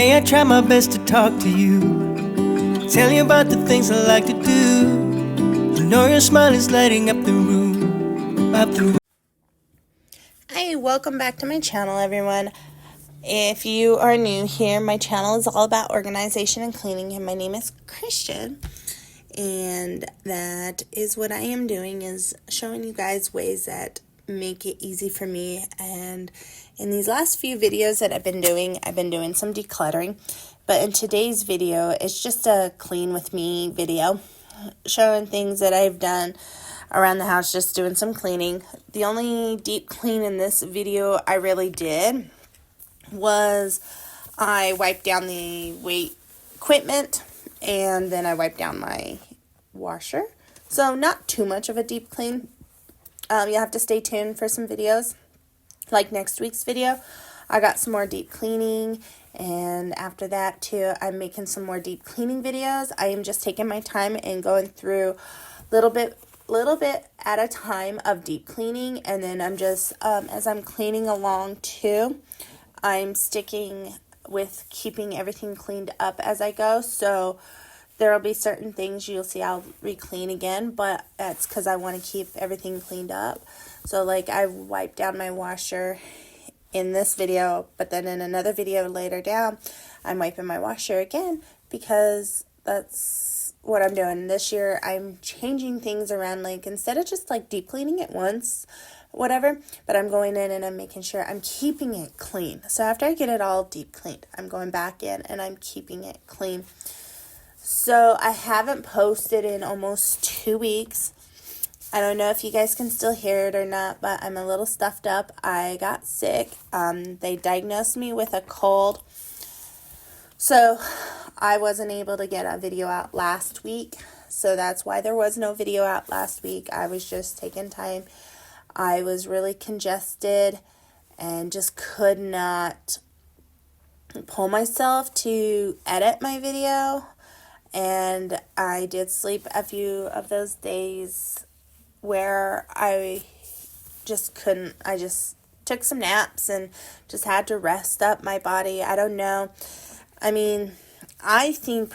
Hey, I try my best to talk to you, tell you about the things I like to do. You know your smile is lighting up the room, up the room. Hi, welcome back to my channel, everyone. If you are new here, my channel is all about organization and cleaning, and my name is Christian. And that is what I am doing, is showing you guys ways that make it easy for me. And in these last few videos that I've been doing some decluttering. But in today's video, it's just a clean with me video, showing things that I've done around the house, just doing some cleaning. The only deep clean in this video I really did was I wiped down the weight equipment, and then I wiped down my washer. So not too much of a deep clean. You have to stay tuned for some videos. Like next week's video, I got some more deep cleaning, and after that too, I'm making some more deep cleaning videos. I am just taking my time and going through little bit at a time of deep cleaning, and then I'm just as I'm cleaning along too, I'm sticking with keeping everything cleaned up as I go. So there will be certain things you'll see I'll re-clean again, but that's because I want to keep everything cleaned up. So like I wiped down my washer in this video, but then in another video later down, I'm wiping my washer again, because that's what I'm doing. This year I'm changing things around, like instead of just like deep cleaning it once, whatever, but I'm going in and I'm making sure I'm keeping it clean. So after I get it all deep cleaned, I'm going back in and I'm keeping it clean. So I haven't posted in almost 2 weeks. I don't know if you guys can still hear it or not, but I'm a little stuffed up. I got sick. They diagnosed me with a cold. So I wasn't able to get a video out last week. So that's why there was no video out last week. I was just taking time. I was really congested and just could not pull myself to edit my video. And I did sleep a few of those days where I just couldn't. I just took some naps and just had to rest up my body. I don't know. I mean, I think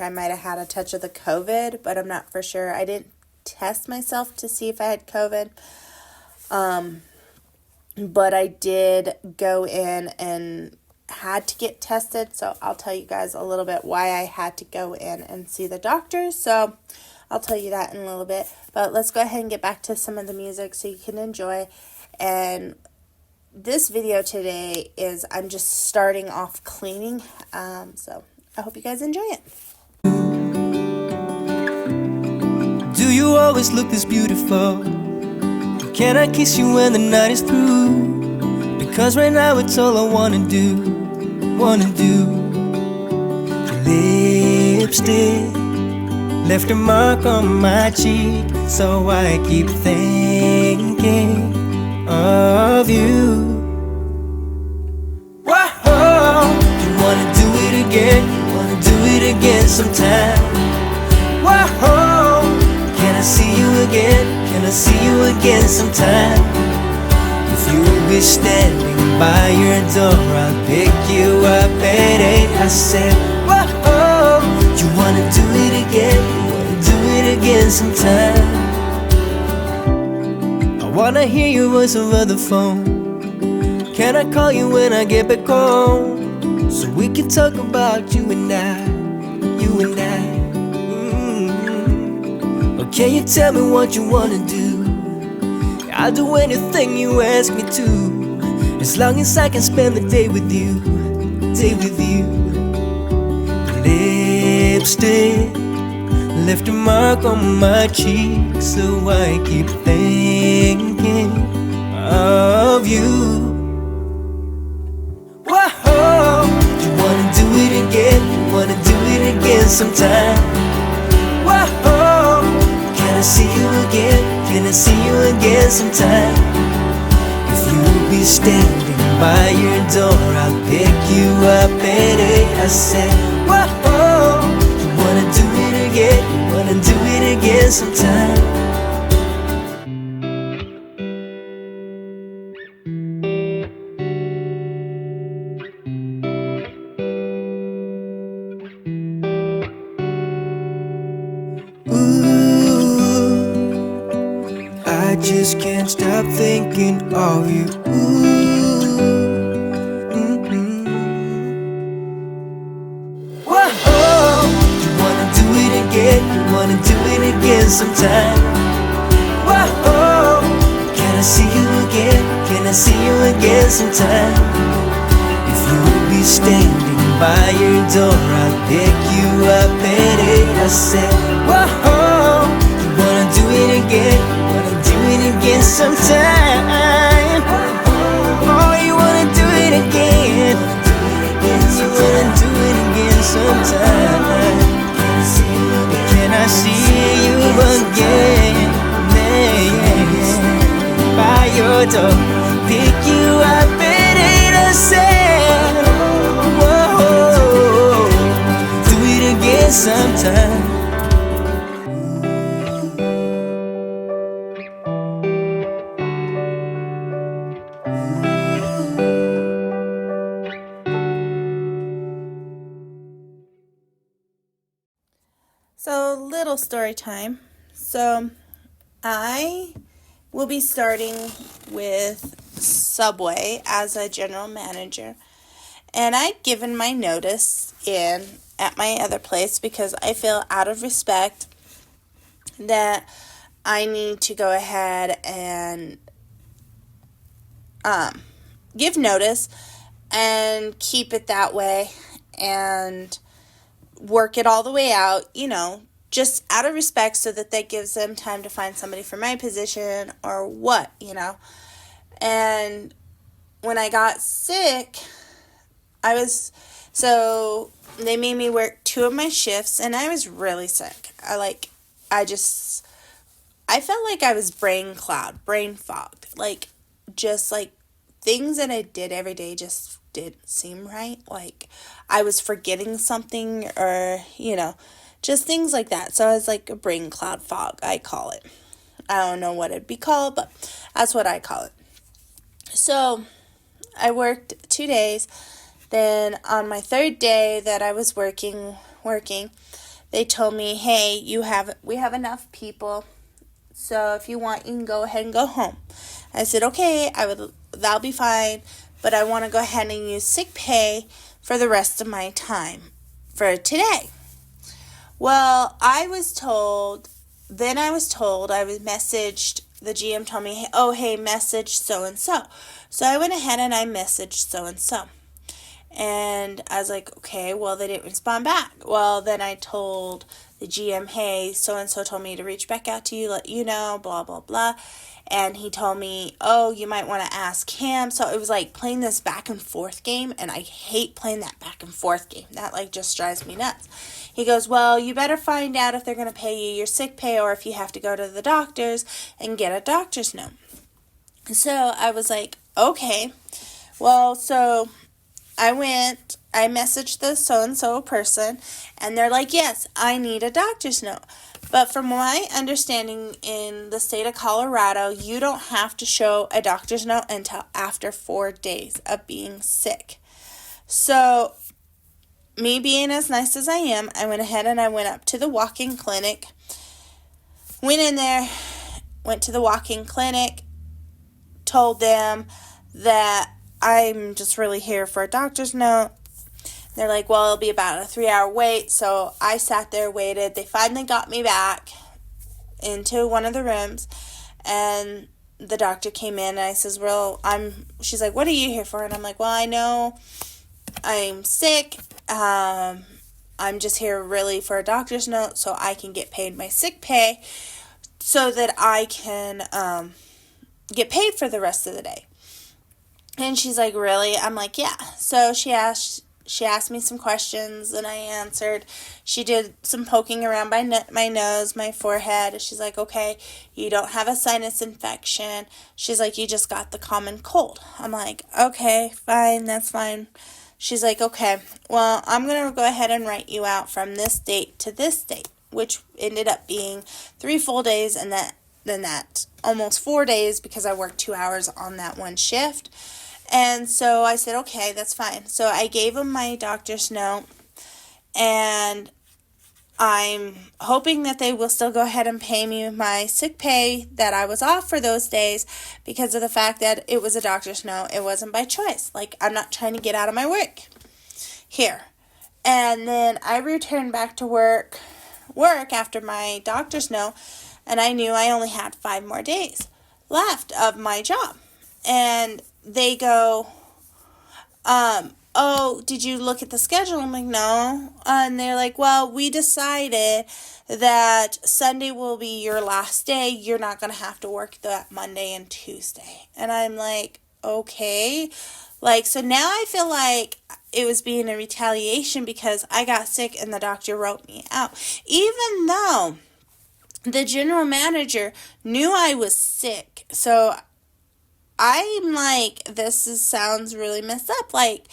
I might have had a touch of the COVID, but I'm not for sure. I didn't test myself to see if I had COVID. But I did go in and had to get tested, so I'll tell you guys a little bit why I had to go in and see the doctor. So I'll tell you that in a little bit, but let's go ahead and get back to some of the music so you can enjoy. And this video today is I'm just starting off cleaning, so I hope you guys enjoy it. Do you always look this beautiful? Can I kiss you when the night is through? Because right now it's all I wanna do. Lipstick left a mark on my cheek, so I keep thinking of you. Whoa, you wanna do it again? You wanna do it again sometime? Whoa, can I see you again? Can I see you again sometime? If you'll be standing by your door, I'll pick you up at 8. I said, whoa, you wanna do it again? You wanna do it again sometime? I wanna hear your voice over the phone. Can I call you when I get back home? So we can talk about you and I. Or can you tell me what you wanna do? I'll do anything you ask me to, as long as I can spend the day with you. Lipstick left a mark on my cheek, so I keep thinking of you. Whoa, you wanna do it again? You wanna do it again sometime? Whoa, can I see you again? Can I see you again sometime? If you'll be standing by your door, I'll pick you up at 8. I said, whoa, you wanna do it again? You wanna do it again sometime? just can't stop thinking of you. Whoa, you wanna do it again, you wanna do it again sometime. Whoa, can I see you again, can I see you again sometime? If you will be standing by your door, I'll pick you up at 8. I said, whoa, you wanna do it again, you wanna do it again sometime. Oh, you wanna do it again, you wanna do it again sometime. Can I see you again, by your door, pick you up at 8. I said, whoa, do it again sometime. So, little story time. So, I will be starting with Subway as a general manager. And I'd given my notice in at my other place because I feel out of respect that I need to go ahead and give notice and keep it that way and work it all the way out, just out of respect so that gives them time to find somebody for my position or what. And when I got sick, so they made me work 2 of my shifts and I was really sick. I felt like I was brain fogged. Just things that I did every day just didn't seem right. Like I was forgetting something or, just things like that. So I was like a brain cloud fog, I call it. I don't know what it'd be called, but that's what I call it. So I worked 2 days. Then on my 3rd day that I was working, they told me, hey, we have enough people. So if you want, you can go ahead and go home. I said, okay, that'll be fine, but I want to go ahead and use sick pay for the rest of my time for today. Well, I was messaged, the GM told me, hey, message so-and-so. So I went ahead and I messaged so-and-so. And I was like, okay, well, they didn't respond back. Well, then I told the GM, hey, so-and-so told me to reach back out to you, let you know, blah, blah, blah. And he told me, oh, you might want to ask him. So it was like playing this back and forth game. And I hate playing that back and forth game. That just drives me nuts. He goes, well, you better find out if they're going to pay you your sick pay or if you have to go to the doctors and get a doctor's note. So I was like, okay. Well, so I messaged the so-and-so person, and they're like, yes, I need a doctor's note. But from my understanding in the state of Colorado, you don't have to show a doctor's note until after 4 days of being sick. So, me being as nice as I am, I went ahead and I went up to the walk-in clinic. Went in there, went to the walk-in clinic, told them that I'm just really here for a doctor's note. They're like, well, it'll be about a 3-hour wait. So I sat there, waited. They finally got me back into one of the rooms. And the doctor came in and I says, she's like, what are you here for? And I'm like, well, I know I'm sick. I'm just here really for a doctor's note so I can get paid my sick pay so that I can get paid for the rest of the day. And she's like, really? I'm like, yeah. So she asked me some questions and I answered. She did some poking around my nose, my forehead. She's like, okay, you don't have a sinus infection. She's like, you just got the common cold. I'm like, okay, fine, that's fine. She's like, okay, well, I'm going to go ahead and write you out from this date to this date, which ended up being 3 full days and then that almost 4 days because I worked 2 hours on that one shift. And so I said, okay, that's fine. So I gave him my doctor's note, and I'm hoping that they will still go ahead and pay me my sick pay that I was off for those days because of the fact that it was a doctor's note. It wasn't by choice. Like, I'm not trying to get out of my work here. And then I returned back to work after my doctor's note, and I knew I only had 5 more days left of my job. And they go, oh, did you look at the schedule? I'm like, no. And they're like, well, we decided that Sunday will be your last day. You're not going to have to work that Monday and Tuesday. And I'm like, okay. Like, so now I feel like it was being a retaliation because I got sick and the doctor wrote me out. Even though the general manager knew I was sick. So I'm like, sounds really messed up. Like,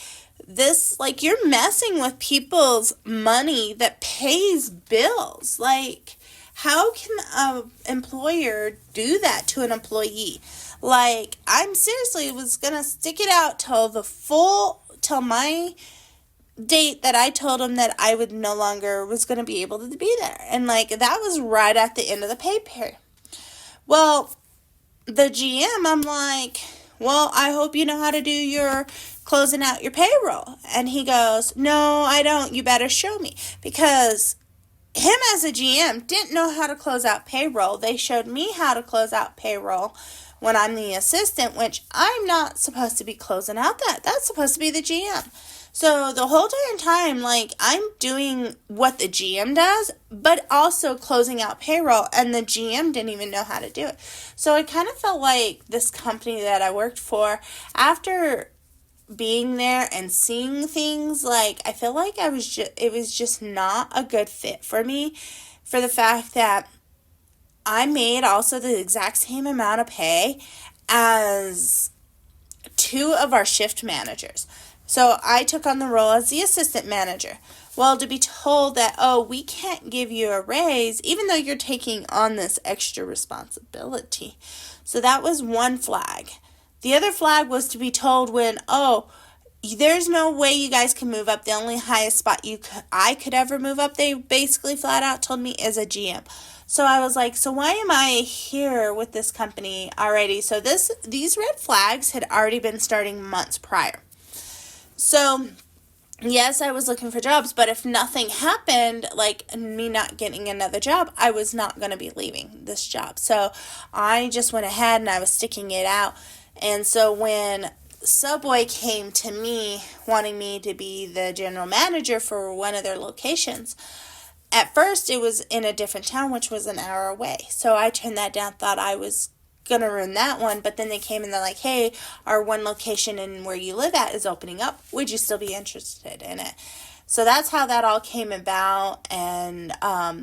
you're messing with people's money that pays bills. Like, how can an employer do that to an employee? Like, I'm seriously was going to stick it out till my date that I told him that I would no longer was going to be able to be there. And, like, that was right at the end of the pay period. Well, the GM, I'm like, well, I hope you know how to do your closing out your payroll. And he goes, no, I don't. You better show me. Because him as a GM didn't know how to close out payroll. They showed me how to close out payroll when I'm the assistant, which I'm not supposed to be closing out that. That's supposed to be the GM. So the whole entire time, like, I'm doing what the GM does, but also closing out payroll, and the GM didn't even know how to do it. So I kind of felt like this company that I worked for, after being there and seeing things, like, I feel like it was just not a good fit for me, for the fact that I made also the exact same amount of pay as 2 of our shift managers. So I took on the role as the assistant manager. Well, to be told that, oh, we can't give you a raise, even though you're taking on this extra responsibility. So that was one flag. The other flag was to be told when, oh, there's no way you guys can move up. The only highest spot I could ever move up, they basically flat out told me, is a GM. So I was like, so why am I here with this company already? So these red flags had already been starting months prior. So, yes, I was looking for jobs, but if nothing happened, like me not getting another job, I was not going to be leaving this job. So, I just went ahead and I was sticking it out. And so, when Subway came to me wanting me to be the general manager for one of their locations, at first it was in a different town, which was an hour away. So, I turned that down, thought I was gonna ruin that one, but then they came and they're like, hey, our one location in where you live at is opening up, would you still be interested in it? So that's how that all came about, and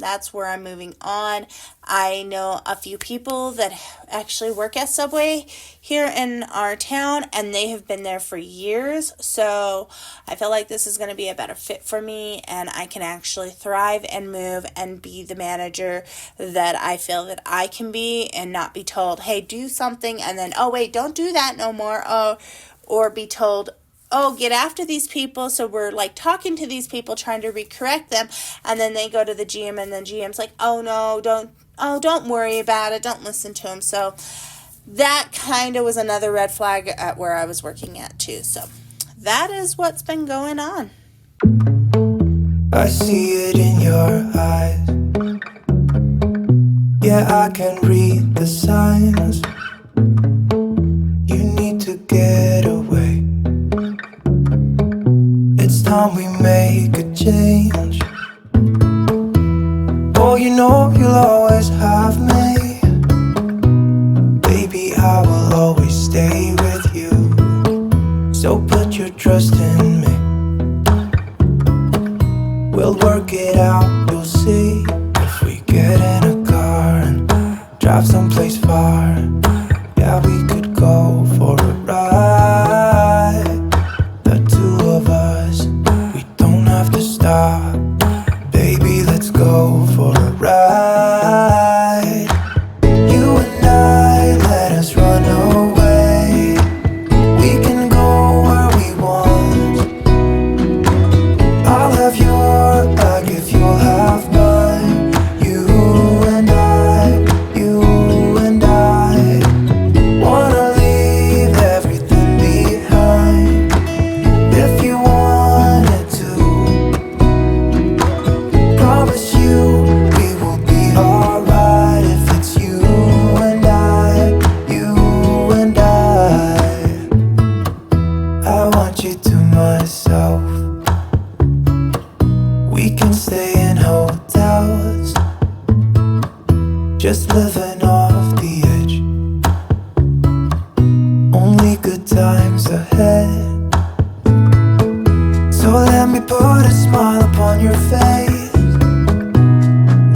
that's where I'm moving on. I know a few people that actually work at Subway here in our town, and they have been there for years. So I feel like this is going to be a better fit for me, and I can actually thrive and move and be the manager that I feel that I can be, and not be told, hey, do something, and then, oh, wait, don't do that no more, or be told, oh, get after these people. So we're like talking to these people, trying to recorrect them. And then they go to the GM, and then GM's like, oh no, don't worry about it. Don't listen to him. So that kind of was another red flag at where I was working at too. So that is what's been going on. I see it in your eyes. Yeah, I can read the signs. You need to get away. It's time we make a change. Oh, you know you'll always have me. Baby, I will always stay with you. So put your trust in me. We'll work it out, you'll see. If we get in a car and drive someplace far, yeah, we could go for a ride. The two of us, we don't have to stop. Baby, let's go for a ride. You and I, let us run away. We can go where we want. yourself. We can stay in hotels, just living off the edge. Only good times ahead. So let me put a smile upon your face.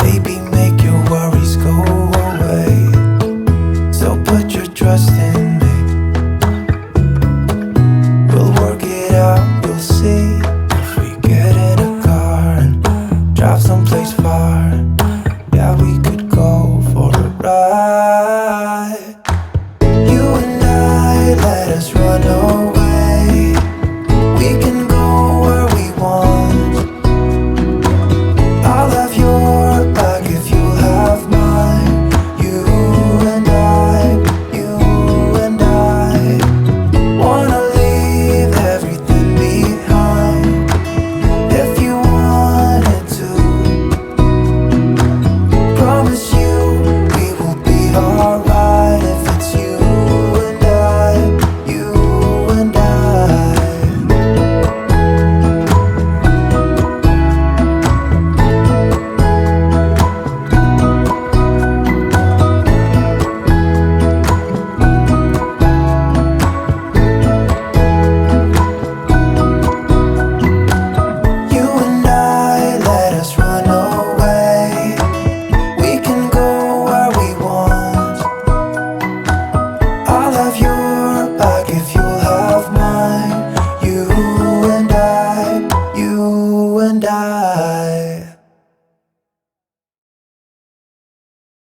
Maybe make your worries go away. So put your trust in me. We'll work it out, you'll see. If we get in a car and drive someplace far, yeah, we could go for a ride. You and I, let us run away. We can go where we want. I'll have your back if you have mine. You and I, you and I wanna leave everything behind. If you wanted to, promise you we will be alright. If it's you and I, you and I. You and I, let us run away. We can go where we want. I'll have your back if you'll have mine. You and I, you and I.